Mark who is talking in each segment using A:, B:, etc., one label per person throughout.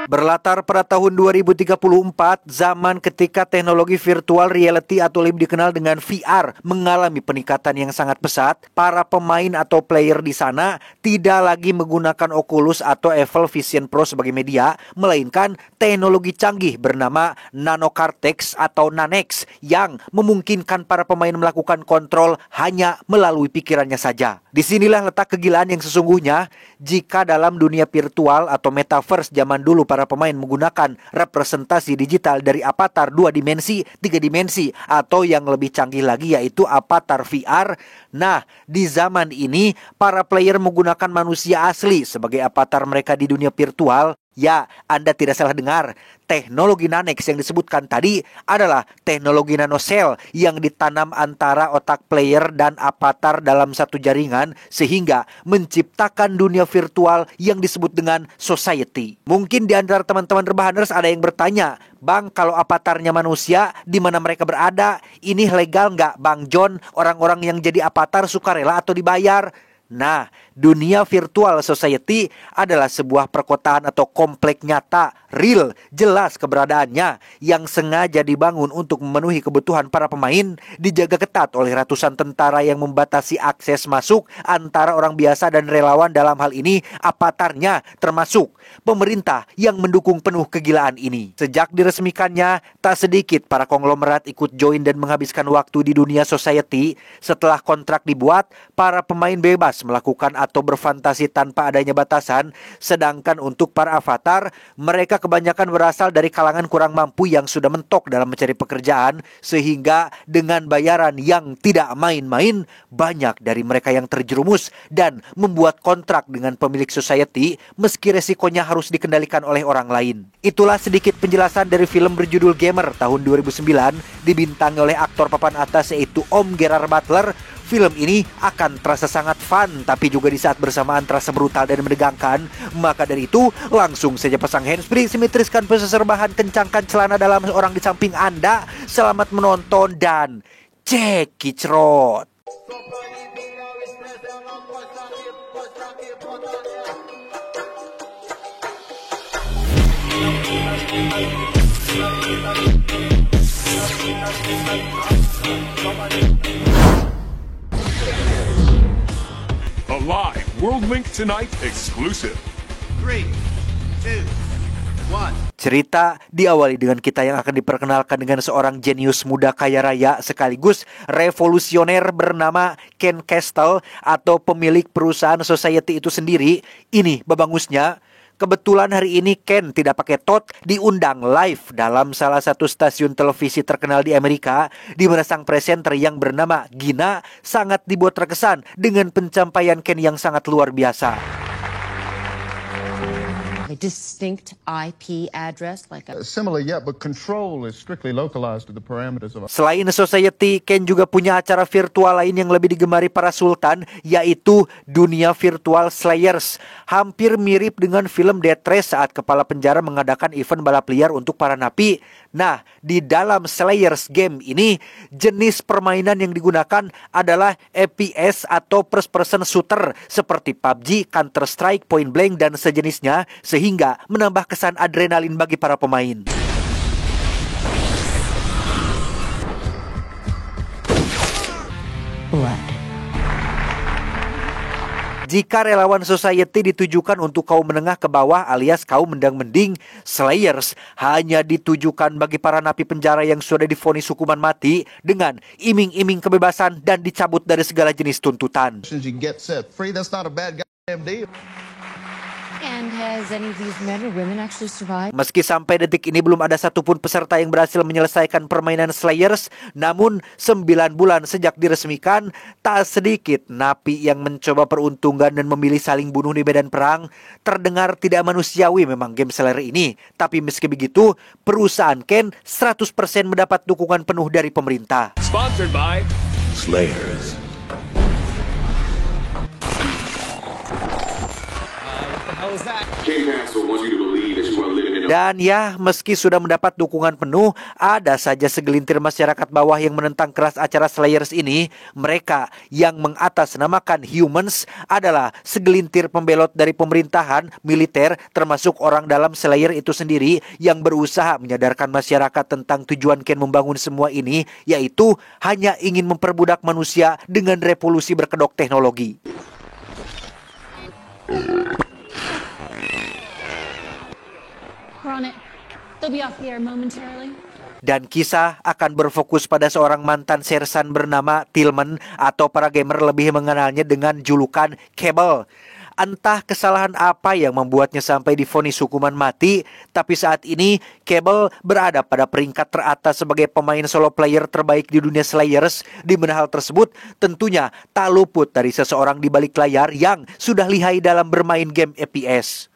A: Berlatar pada tahun 2034, zaman ketika teknologi virtual reality atau lebih dikenal dengan VR mengalami peningkatan yang sangat pesat, para pemain atau player di sana tidak lagi menggunakan Oculus atau Apple Vision Pro sebagai media, melainkan teknologi canggih bernama Nanocortex atau Nanex yang memungkinkan para pemain melakukan kontrol hanya melalui pikirannya saja. Disinilah letak kegilaan yang sesungguhnya. Jika dalam dunia virtual atau metaverse zaman dulu para pemain menggunakan representasi digital dari avatar 2 dimensi, 3 dimensi, atau yang lebih canggih lagi yaitu avatar VR. Nah, di zaman ini para player menggunakan manusia asli sebagai avatar mereka di dunia virtual. Ya, Anda tidak salah dengar. Teknologi Nanex yang disebutkan tadi adalah teknologi nanosel yang ditanam antara otak player dan avatar dalam satu jaringan sehingga menciptakan dunia virtual yang disebut dengan society. Mungkin di antara teman-teman rebahaners ada yang bertanya, Bang, kalau avatarnya manusia, di mana mereka berada? Ini legal nggak, Bang John? Orang-orang yang jadi avatar sukarela atau dibayar? Nah, dunia virtual society adalah sebuah perkotaan atau komplek nyata, real, jelas keberadaannya, yang sengaja dibangun untuk memenuhi kebutuhan para pemain, dijaga ketat oleh ratusan tentara yang membatasi akses masuk antara orang biasa dan relawan. Dalam hal ini, avatarnya termasuk pemerintah yang mendukung penuh kegilaan ini. Sejak diresmikannya, tak sedikit para konglomerat ikut join dan menghabiskan waktu di dunia society. Setelah kontrak dibuat, para pemain bebas melakukan atau berfantasi tanpa adanya batasan. Sedangkan untuk para avatar, mereka kebanyakan berasal dari kalangan kurang mampu yang sudah mentok dalam mencari pekerjaan, sehingga dengan bayaran yang tidak main-main, banyak dari mereka yang terjerumus dan membuat kontrak dengan pemilik society meski resikonya harus dikendalikan oleh orang lain. Itulah sedikit penjelasan dari film berjudul Gamer tahun 2009, dibintangi oleh aktor papan atas yaitu Om Gerard Butler. Film ini akan terasa sangat fun, tapi juga di saat bersamaan terasa brutal dan menegangkan. Maka dari itu, langsung saja pasang handsfree, simetriskan prosesor bahan, kencangkan celana dalam orang di samping Anda. Selamat menonton dan cekicrot.
B: A live World Link Tonight exclusive.
C: 3, 2, 1.
A: Cerita diawali dengan kita yang akan diperkenalkan dengan seorang jenius muda kaya raya sekaligus revolusioner bernama Ken Castle atau pemilik perusahaan society itu sendiri. Ini babangusnya. Kebetulan hari ini Ken tidak pakai tot, diundang live dalam salah satu stasiun televisi terkenal di Amerika, di mana sang presenter yang bernama Gina sangat dibuat terkesan dengan pencapaian Ken yang sangat luar biasa.
D: A distinct IP address like a
E: Similar, yeah, but control is strictly localized to the parameters of.
A: Selain society, Ken juga punya acara virtual lain yang lebih digemari para sultan, yaitu dunia virtual Slayers. Hampir mirip dengan film Death Race saat kepala penjara mengadakan event balap liar untuk para napi. Nah, di dalam Slayers game ini, jenis permainan yang digunakan adalah FPS atau first person shooter seperti PUBG, Counter-Strike, Point Blank, dan sejenisnya, sehingga menambah kesan adrenalin bagi para pemain.
D: blood.
A: Jika relawan society ditujukan untuk kaum menengah ke bawah alias kaum mendang-mending, Slayers hanya ditujukan bagi para napi penjara yang sudah divonis hukuman mati dengan iming-iming kebebasan dan dicabut dari segala jenis tuntutan.
E: You get set free. That's not a bad goddamn deal.
D: And has any of these men or women actually survived?
A: Meski sampai detik ini belum ada satupun peserta yang berhasil menyelesaikan permainan Slayers, namun 9 bulan sejak diresmikan, tak sedikit napi yang mencoba peruntungan dan memilih saling bunuh di medan perang. Terdengar tidak manusiawi memang game Slayer ini, tapi meski begitu, perusahaan Ken 100% mendapat dukungan penuh dari pemerintah.
B: Sponsored by
F: Slayers.
A: Dan ya, meski sudah mendapat dukungan penuh, ada saja segelintir masyarakat bawah yang menentang keras acara Slayers ini. Mereka yang mengatasnamakan humans adalah segelintir pembelot dari pemerintahan, militer, termasuk orang dalam Slayer itu sendiri yang berusaha menyadarkan masyarakat tentang tujuan Ken membangun semua ini, yaitu hanya ingin memperbudak manusia dengan revolusi berkedok teknologi.
D: We're on it. They'll be off the air momentarily.
A: Dan kisah akan berfokus pada seorang mantan sersan bernama Tillman, atau para gamer lebih mengenalnya dengan julukan Cable. Entah kesalahan apa yang membuatnya sampai divonis hukuman mati, tapi saat ini Cable berada pada peringkat teratas sebagai pemain solo player terbaik di dunia Slayers, di mana hal tersebut tentunya tak luput dari seseorang di balik layar yang sudah lihai dalam bermain game FPS.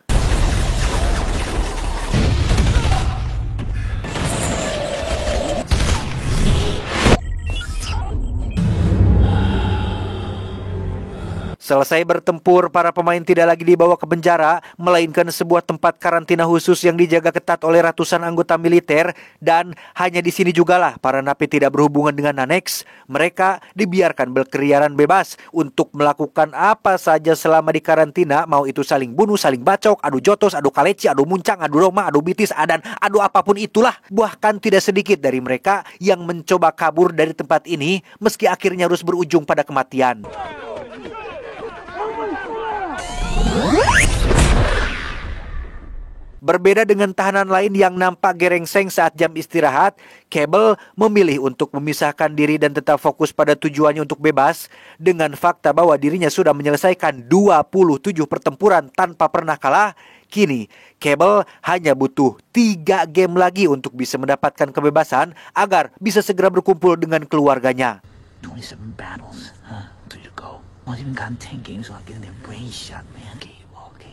A: Selesai bertempur, para pemain tidak lagi dibawa ke penjara, melainkan sebuah tempat karantina khusus yang dijaga ketat oleh ratusan anggota militer. Dan hanya di sini jugalah para napi tidak berhubungan dengan Nanex. Mereka dibiarkan berkeliaran bebas untuk melakukan apa saja selama di karantina, mau itu saling bunuh, saling bacok, adu jotos, adu kaleci, adu muncang, adu roma, adu bitis, dan adu apapun itulah. Bahkan tidak sedikit dari mereka yang mencoba kabur dari tempat ini, meski akhirnya harus berujung pada kematian. Berbeda dengan tahanan lain yang nampak gerengseng saat jam istirahat, Cable memilih untuk memisahkan diri dan tetap fokus pada tujuannya untuk bebas. Dengan fakta bahwa dirinya sudah menyelesaikan 27 pertempuran tanpa pernah kalah, kini Cable hanya butuh 3 game lagi untuk bisa mendapatkan kebebasan agar bisa segera berkumpul dengan keluarganya.
F: 27 battles, to go. 我这边看10 games， 我给人家 brain shot， man， 给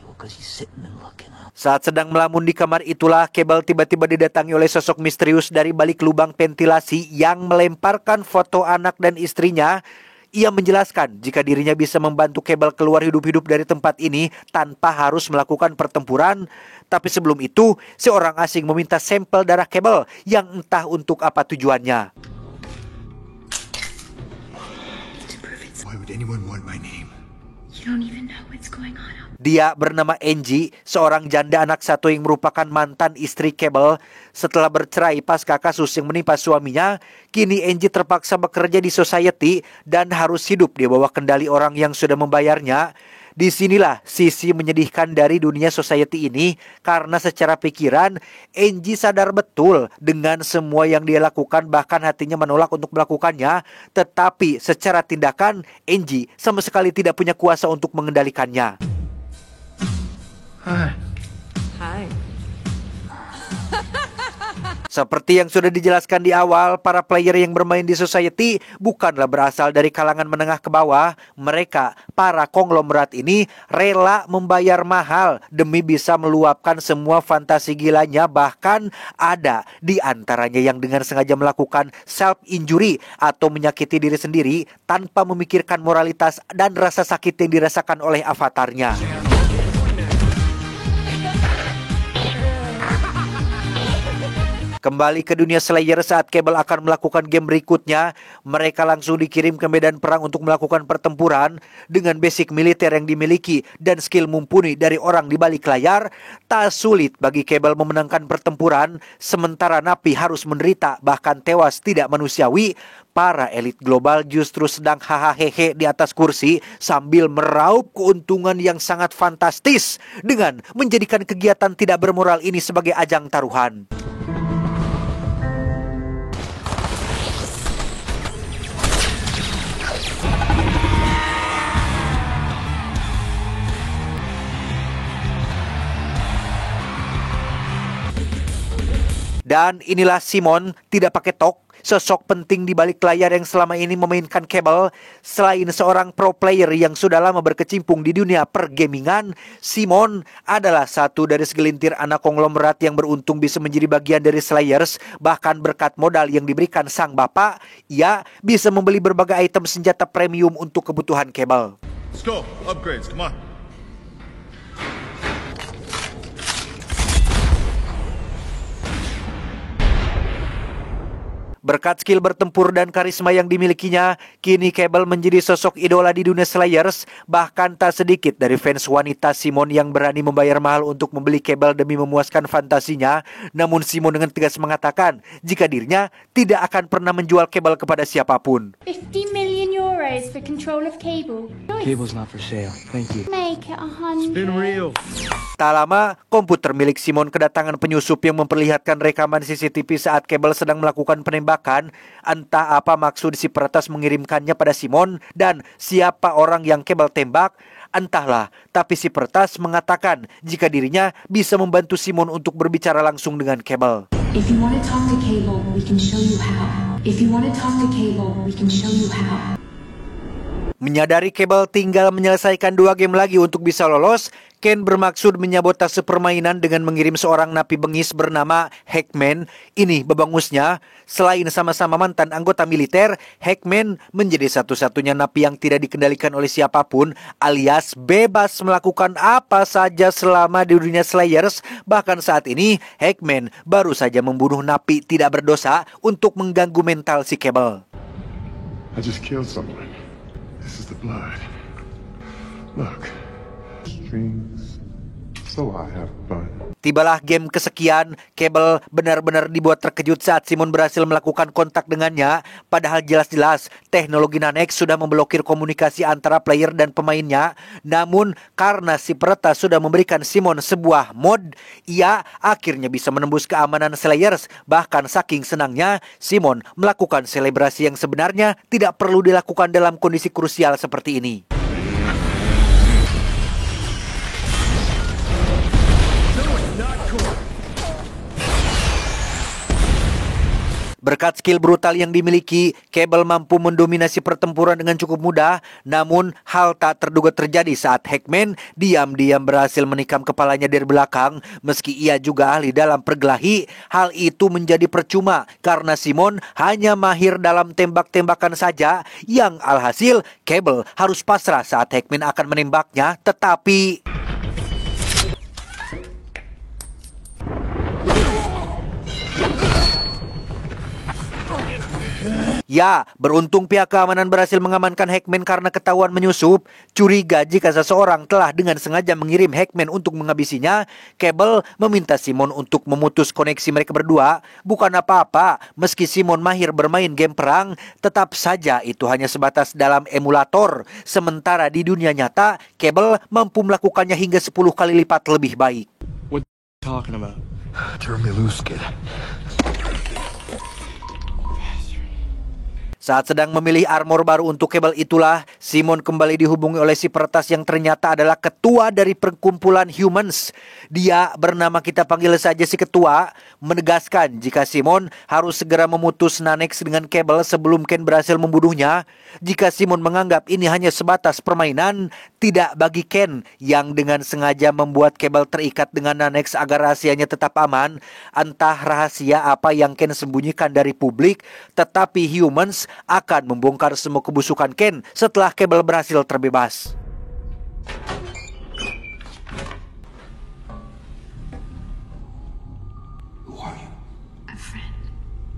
F: 我可是 sitting and looking up。
A: Saat sedang melamun di kamar itulah, Cable tiba-tiba didatangi oleh sosok misterius dari balik lubang ventilasi yang melemparkan foto anak dan istrinya. Ia menjelaskan jika dirinya bisa membantu Cable keluar hidup-hidup dari tempat ini tanpa harus melakukan pertempuran. Tapi sebelum itu, seorang asing meminta sampel darah Cable yang entah untuk apa tujuannya.
C: Why would anyone want my name?
D: You don't even know what's going on.
A: Dia bernama Angie, seorang janda anak satu yang merupakan mantan istri Cable. Setelah bercerai pasca kasus yang menimpa suaminya, kini Angie terpaksa bekerja di society dan harus hidup di bawah kendali orang yang sudah membayarnya. Disinilah sisi menyedihkan dari dunia society ini, karena secara pikiran Angie sadar betul dengan semua yang dia lakukan, bahkan hatinya menolak untuk melakukannya. Tetapi secara tindakan Angie sama sekali tidak punya kuasa untuk mengendalikannya.
C: Hi.
A: Seperti yang sudah dijelaskan di awal, para player yang bermain di society bukanlah berasal dari kalangan menengah ke bawah. Mereka, para konglomerat ini, rela membayar mahal demi bisa meluapkan semua fantasi gilanya. Bahkan ada di antaranya yang dengan sengaja melakukan self-injury atau menyakiti diri sendiri tanpa memikirkan moralitas dan rasa sakit yang dirasakan oleh avatarnya. Kembali ke dunia Slayer saat Cable akan melakukan game berikutnya, mereka langsung dikirim ke medan perang untuk melakukan pertempuran. Dengan basic militer yang dimiliki dan skill mumpuni dari orang di balik layar, tak sulit bagi Cable memenangkan pertempuran, sementara napi harus menderita bahkan tewas tidak manusiawi. Para elit global justru sedang hahaha di atas kursi sambil meraup keuntungan yang sangat fantastis dengan menjadikan kegiatan tidak bermoral ini sebagai ajang taruhan. Dan inilah Simon, tidak pakai tok, sosok penting di balik layar yang selama ini memainkan Cable. Selain seorang pro player yang sudah lama berkecimpung di dunia pergamingan, Simon adalah satu dari segelintir anak konglomerat yang beruntung bisa menjadi bagian dari Slayers. Bahkan berkat modal yang diberikan sang bapak, ia bisa membeli berbagai item senjata premium untuk kebutuhan Cable.
E: Let's go. Upgrades, come on.
A: Berkat skill bertempur dan karisma yang dimilikinya, kini Cable menjadi sosok idola di dunia Slayers. Bahkan tak sedikit dari fans wanita Simon yang berani membayar mahal untuk membeli Cable demi memuaskan fantasinya. Namun Simon dengan tegas mengatakan jika dirinya tidak akan pernah menjual Cable kepada siapapun.
D: 50 million euros for control of Cable.
F: Cable's not for sale. Thank you.
D: Make it 100.
A: Tak lama, komputer milik Simon kedatangan penyusup yang memperlihatkan rekaman CCTV saat Cable sedang melakukan penembakan. Entah apa maksud si peretas mengirimkannya pada Simon dan siapa orang yang Cable tembak, entahlah. Tapi si peretas mengatakan jika dirinya bisa membantu Simon untuk berbicara langsung dengan Cable.
G: If you want to talk to Cable, we can show you how. If you want to talk to Cable, we can show you how.
A: Menyadari Cable tinggal menyelesaikan 2 game lagi untuk bisa lolos, Ken bermaksud menyabotase permainan dengan mengirim seorang napi bengis bernama Hackman. Ini bebangusnya, selain sama-sama mantan anggota militer, Hackman menjadi satu-satunya napi yang tidak dikendalikan oleh siapapun, alias bebas melakukan apa saja selama di dunia Slayers. Bahkan saat ini, Hackman baru saja membunuh napi tidak berdosa untuk mengganggu mental si Cable.
B: I just killed someone. This is the blood. Look. Strings. So I have fun.
A: Tibalah game kesekian, Cable benar-benar dibuat terkejut saat Simon berhasil melakukan kontak dengannya. Padahal jelas-jelas teknologi Nanex sudah memblokir komunikasi antara player dan pemainnya. Namun karena si peretas sudah memberikan Simon sebuah mod, ia akhirnya bisa menembus keamanan Slayers. Bahkan saking senangnya, Simon melakukan selebrasi yang sebenarnya tidak perlu dilakukan dalam kondisi krusial seperti ini. Berkat skill brutal yang dimiliki, Cable mampu mendominasi pertempuran dengan cukup mudah. Namun, hal tak terduga terjadi saat Hackman diam-diam berhasil menikam kepalanya dari belakang. Meski ia juga ahli dalam perkelahi, hal itu menjadi percuma karena Simon hanya mahir dalam tembak-tembakan saja. Yang alhasil, Cable harus pasrah saat Hackman akan menembaknya. Tetapi ya, beruntung pihak keamanan berhasil mengamankan Hackman karena ketahuan menyusup. Curiga jika seseorang telah dengan sengaja mengirim Hackman untuk menghabisinya, Cable meminta Simon untuk memutus koneksi mereka berdua. Bukan apa-apa, meski Simon mahir bermain game perang, tetap saja itu hanya sebatas dalam emulator. Sementara di dunia nyata, Cable mampu melakukannya hingga 10 kali lipat lebih baik.
B: What are you talking about?
C: Turn me loose, kid.
A: Saat sedang memilih armor baru untuk Cable itulah, Simon kembali dihubungi oleh si peretas yang ternyata adalah ketua dari perkumpulan Humans. Dia bernama kita panggil saja si ketua, menegaskan jika Simon harus segera memutus Nanex dengan Cable sebelum Ken berhasil membunuhnya. Jika Simon menganggap ini hanya sebatas permainan, tidak bagi Ken yang dengan sengaja membuat Cable terikat dengan Nanex agar rahasianya tetap aman. Entah rahasia apa yang Ken sembunyikan dari publik, tetapi Humans akan membongkar semua kebusukan Ken setelah Cable berhasil terbebas.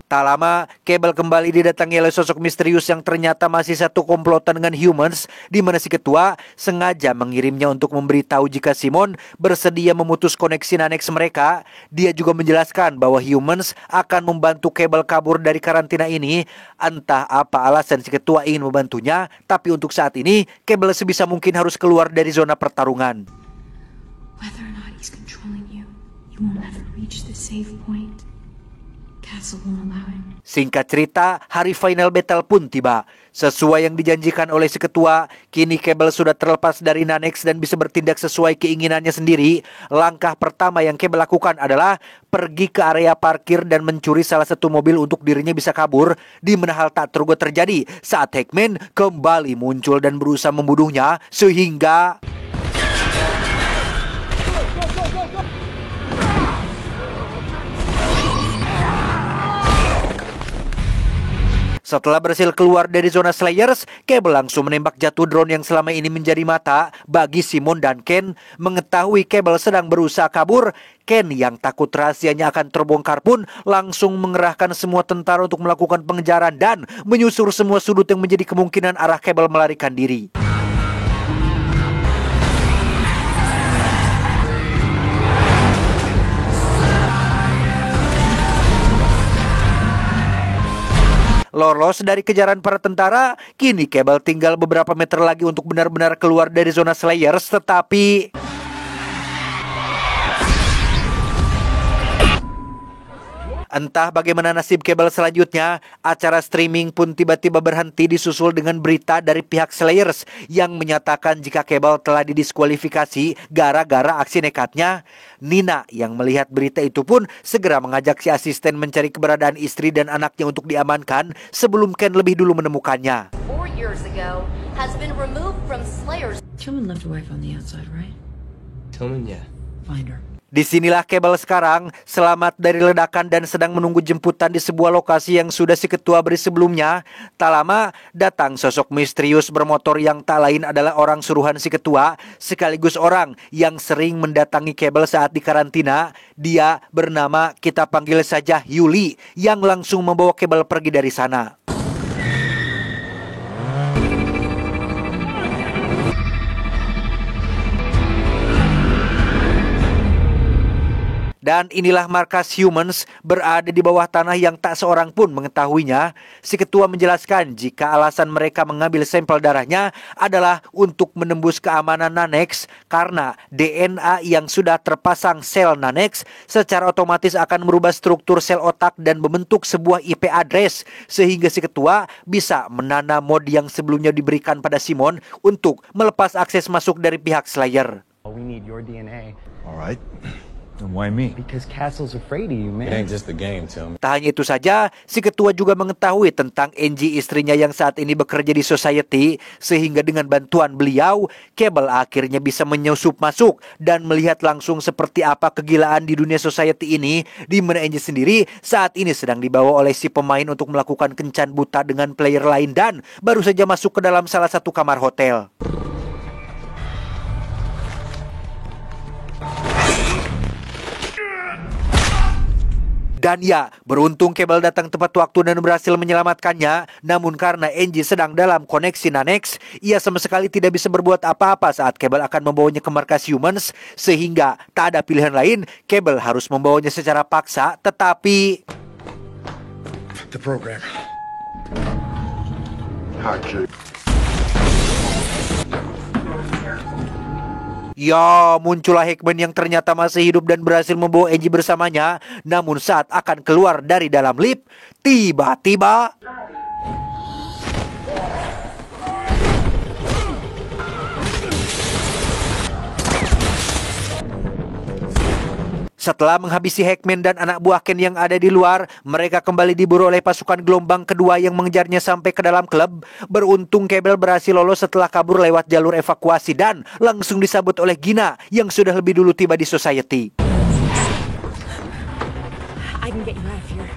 A: Tak lama, Cable kembali didatangi oleh sosok misterius yang ternyata masih satu komplotan dengan Humans, di mana si ketua sengaja mengirimnya untuk memberitahu jika Simon bersedia memutus koneksi Nanex mereka. Dia juga menjelaskan bahwa Humans akan membantu Cable kabur dari karantina ini. Entah apa alasan si ketua ingin membantunya, tapi untuk saat ini, Cable sebisa mungkin harus keluar dari zona pertarungan.
G: Whether or not he's controlling you, you will never reach the safe point. Castle won't allow him.
A: Singkat cerita, hari final battle pun tiba. Sesuai yang dijanjikan oleh si ketua, kini Cable sudah terlepas dari Nanex dan bisa bertindak sesuai keinginannya sendiri. Langkah pertama yang Cable lakukan adalah pergi ke area parkir dan mencuri salah satu mobil untuk dirinya bisa kabur. Di mana hal tak terduga terjadi saat Hackman kembali muncul dan berusaha membunuhnya, sehingga Setelah berhasil keluar dari zona Slayers, Cable langsung menembak jatuh drone yang selama ini menjadi mata bagi Simon dan Ken. Mengetahui Cable sedang berusaha kabur, Ken yang takut rahasianya akan terbongkar pun langsung mengerahkan semua tentara untuk melakukan pengejaran dan menyusur semua sudut yang menjadi kemungkinan arah Cable melarikan diri. Lolos dari kejaran para tentara, kini Cable tinggal beberapa meter lagi untuk benar-benar keluar dari zona Slayers, tetapi entah bagaimana nasib Cable selanjutnya, acara streaming pun tiba-tiba berhenti disusul dengan berita dari pihak Slayers yang menyatakan jika Cable telah didiskualifikasi gara-gara aksi nekatnya. Nina yang melihat berita itu pun segera mengajak si asisten mencari keberadaan istri dan anaknya untuk diamankan sebelum Ken lebih dulu menemukannya.
H: 4 years ago has been removed from Slayers.
G: Tillman left a wife on the outside, right?
I: Tillman, yeah.
G: Find her.
A: Disinilah Cable sekarang, selamat dari ledakan dan sedang menunggu jemputan di sebuah lokasi yang sudah si ketua beri sebelumnya. Tak lama, datang sosok misterius bermotor yang tak lain adalah orang suruhan si ketua, sekaligus orang yang sering mendatangi Cable saat di karantina. Dia bernama, kita panggil saja Yuli, yang langsung membawa Cable pergi dari sana. Dan inilah markas Humans berada di bawah tanah yang tak seorang pun mengetahuinya. Si ketua menjelaskan jika alasan mereka mengambil sampel darahnya adalah untuk menembus keamanan Nanex karena DNA yang sudah terpasang sel Nanex secara otomatis akan merubah struktur sel otak dan membentuk sebuah IP address sehingga si ketua bisa menanam mod yang sebelumnya diberikan pada Simon untuk melepas akses masuk dari pihak Slayer.
I: We need your DNA.
C: All right. And why me?
I: Because Castle's afraid of you, man.
J: It ain't just the game, Tim.
A: Tak hanya itu saja, si ketua juga mengetahui tentang Angie, istrinya yang saat ini bekerja di Society, sehingga dengan bantuan beliau, Cable akhirnya bisa menyusup masuk dan melihat langsung seperti apa kegilaan di dunia Society ini, di mana Angie sendiri saat ini sedang dibawa oleh si pemain untuk melakukan kencan buta dengan player lain dan baru saja masuk ke dalam salah satu kamar hotel. Dan ya, beruntung Cable datang tepat waktu dan berhasil menyelamatkannya. Namun karena Angie sedang dalam koneksi Nanex, ia sama sekali tidak bisa berbuat apa-apa saat Cable akan membawanya ke markas Humans. Sehingga tak ada pilihan lain, Cable harus membawanya secara paksa. Tetapi
C: The program.
B: Hijack.
A: ya, muncullah Hickman yang ternyata masih hidup dan berhasil membawa Angie bersamanya. Namun saat akan keluar dari dalam lift, tiba-tiba setelah menghabisi Hickman dan anak buah Ken yang ada di luar, mereka kembali diburu oleh pasukan gelombang kedua yang mengejarnya sampai ke dalam klub. Beruntung Cable berhasil lolos setelah kabur lewat jalur evakuasi dan langsung disambut oleh Gina yang sudah lebih dulu tiba di Society.
H: I can get you out of here.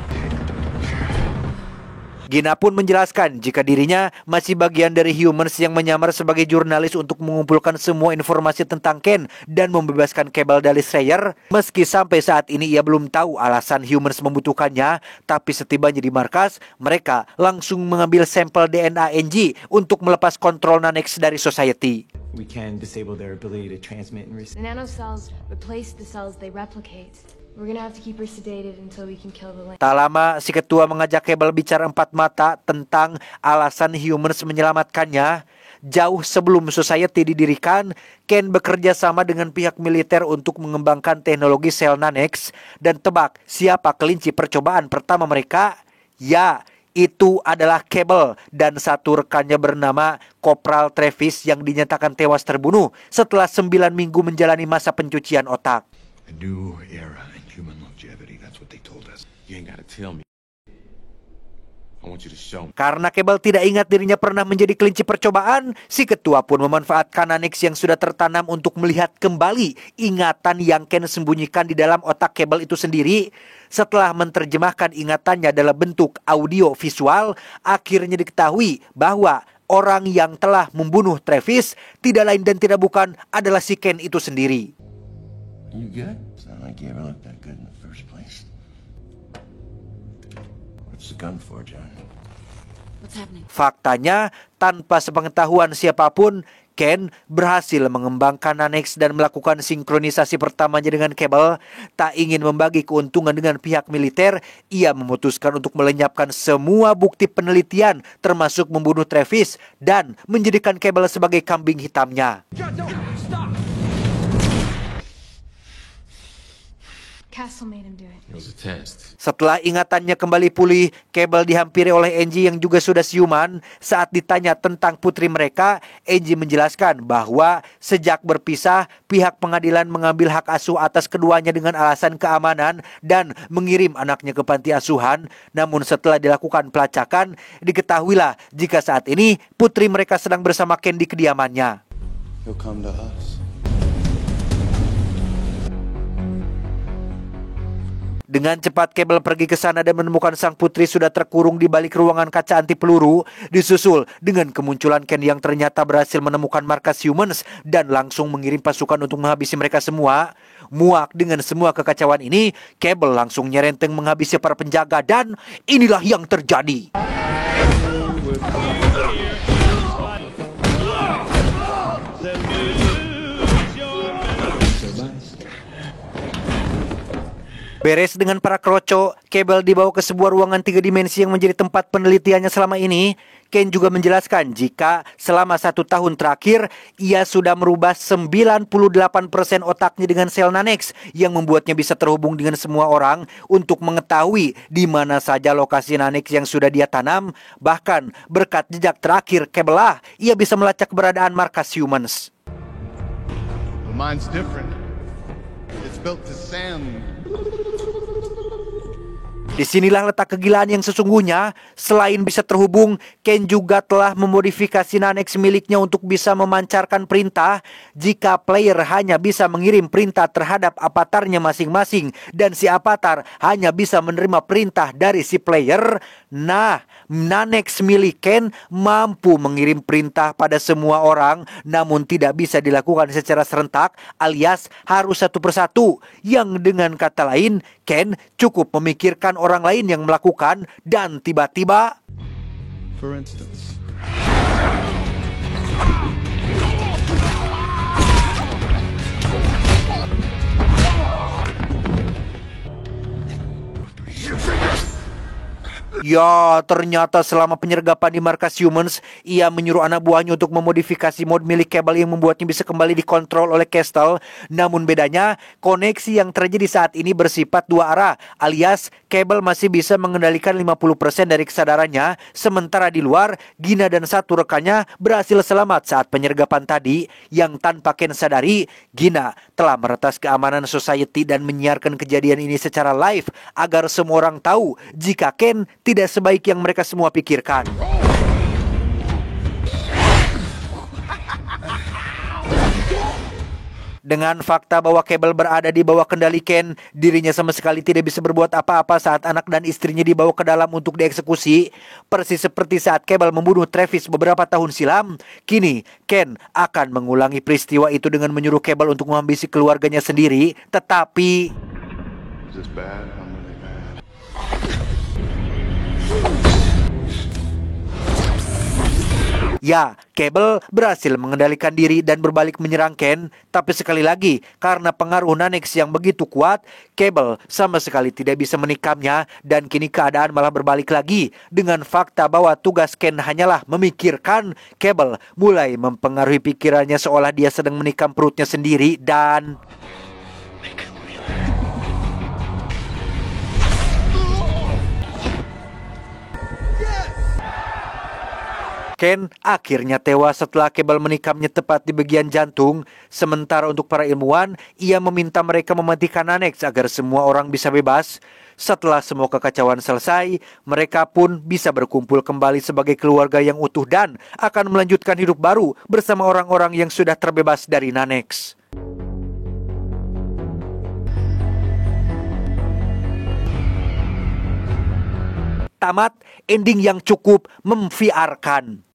A: Gina pun menjelaskan jika dirinya masih bagian dari Humans yang menyamar sebagai jurnalis untuk mengumpulkan semua informasi tentang Ken dan membebaskan Cable dari Slayer. Meski sampai saat ini ia belum tahu alasan Humans membutuhkannya, tapi setibanya di markas, mereka langsung mengambil sampel DNA Angie untuk melepas kontrol Nanex dari Society.
I: We can disable their ability to transmit and receive.
G: The nanocells replace the cells they replicate. We're gonna have to keep her sedated until we can kill the link.
A: Tak lama, si ketua mengajak Cable bicara empat mata tentang alasan Humans menyelamatkannya. Jauh sebelum Society didirikan, Ken bekerja sama dengan pihak militer untuk mengembangkan teknologi sel Nanex. Dan tebak, siapa kelinci percobaan pertama mereka? Ya, itu adalah Cable dan satu rekannya bernama Kopral Travis yang dinyatakan tewas terbunuh setelah 9 minggu menjalani masa pencucian otak.
C: A new era in human longevity. That's what they told us.
J: You ain't gotta tell me. I want you to show me.
A: Karena Cable tidak ingat dirinya pernah menjadi kelinci percobaan, si ketua pun memanfaatkan Nanex yang sudah tertanam untuk melihat kembali ingatan yang Ken sembunyikan di dalam otak Cable itu sendiri. setelah menerjemahkan ingatannya dalam bentuk audio visual, akhirnya diketahui bahwa orang yang telah membunuh Travis tidak lain dan tidak bukan adalah si Ken itu sendiri.
J: You good? Sound like you ever looked that good in the first place. What's the gun for, John?
G: What's happening?
A: Faktanya, tanpa sepengetahuan siapapun, Ken berhasil mengembangkan Nanex dan melakukan sinkronisasi pertamanya dengan Cable. Tak ingin membagi keuntungan dengan pihak militer, ia memutuskan untuk melenyapkan semua bukti penelitian termasuk membunuh Travis dan menjadikan Cable sebagai kambing hitamnya.
G: Castle made him do it.
J: It was a test.
A: Setelah ingatannya kembali pulih, Cable dihampiri oleh Angie yang juga sudah siuman. Saat ditanya tentang putri mereka, Angie menjelaskan bahwa sejak berpisah, pihak pengadilan mengambil hak asuh atas keduanya dengan alasan keamanan dan mengirim anaknya ke panti asuhan. Namun setelah dilakukan pelacakan, diketahuilah jika saat ini putri mereka sedang bersama Ken di kediamannya.
J: He'll come to us.
A: Dengan cepat Cable pergi ke sana dan menemukan sang putri sudah terkurung di balik ruangan kaca anti peluru, disusul dengan kemunculan Ken yang ternyata berhasil menemukan markas humans dan langsung mengirim pasukan untuk menghabisi mereka semua. Muak dengan semua kekacauan ini, Cable langsung nyerenteng menghabisi para penjaga dan inilah yang terjadi. Beres dengan para kroco, Cable dibawa ke sebuah ruangan 3 dimensi yang menjadi tempat penelitiannya selama ini. Ken juga menjelaskan jika selama 1 tahun terakhir, ia sudah merubah 98% otaknya dengan sel Nanex yang membuatnya bisa terhubung dengan semua orang untuk mengetahui di mana saja lokasi Nanex yang sudah dia tanam. Bahkan berkat jejak terakhir Cable lah, ia bisa melacak keberadaan markas humans.
E: Well, mine's different. It's built to sand.
A: Disinilah letak kegilaan yang sesungguhnya. Selain bisa terhubung, Ken juga telah memodifikasi Nanex miliknya untuk bisa memancarkan perintah. Jika player hanya bisa mengirim perintah terhadap avatarnya masing-masing dan si avatar hanya bisa menerima perintah dari si player, nah, Nanex milik Ken mampu mengirim perintah pada semua orang, namun tidak bisa dilakukan secara serentak alias harus satu persatu. Yang dengan kata lain, Ken cukup memikirkan orang lain yang melakukan dan tiba-tiba,
E: For instance.
A: ya ternyata selama penyergapan di markas humans, ia menyuruh anak buahnya untuk memodifikasi mod milik Cable yang membuatnya bisa kembali dikontrol oleh Castle. Namun bedanya, koneksi yang terjadi saat ini bersifat 2 arah, alias Cable masih bisa mengendalikan 50% dari kesadarannya, sementara di luar, Gina dan 1 rekannya berhasil selamat saat penyergapan tadi. Yang tanpa Ken sadari, Gina telah meretas keamanan society dan menyiarkan kejadian ini secara live agar semua orang tahu jika Ken tidak sebaik yang mereka semua pikirkan. Dengan fakta bahwa Cable berada di bawah kendali Ken, dirinya sama sekali tidak bisa berbuat apa-apa saat anak dan istrinya dibawa ke dalam untuk dieksekusi. Persis seperti saat Cable membunuh Travis beberapa tahun silam, kini Ken akan mengulangi peristiwa itu dengan menyuruh Cable untuk menghabisi keluarganya sendiri. Tetapi
B: Is this bad? I'm really bad.
A: ya, Cable berhasil mengendalikan diri dan berbalik menyerang Ken. Tapi sekali lagi, karena pengaruh Nanex yang begitu kuat, Cable sama sekali tidak bisa menikamnya. Dan kini keadaan malah berbalik lagi. Dengan fakta bahwa tugas Ken hanyalah memikirkan, Cable mulai mempengaruhi pikirannya seolah dia sedang menikam perutnya sendiri. Dan Ken akhirnya tewas setelah Cable menikamnya tepat di bagian jantung. Sementara untuk para ilmuwan, ia meminta mereka mematikan Nanex agar semua orang bisa bebas. Setelah semua kekacauan selesai, mereka pun bisa berkumpul kembali sebagai keluarga yang utuh dan akan melanjutkan hidup baru bersama orang-orang yang sudah terbebas dari Nanex. Tamat ending yang cukup memviarkan.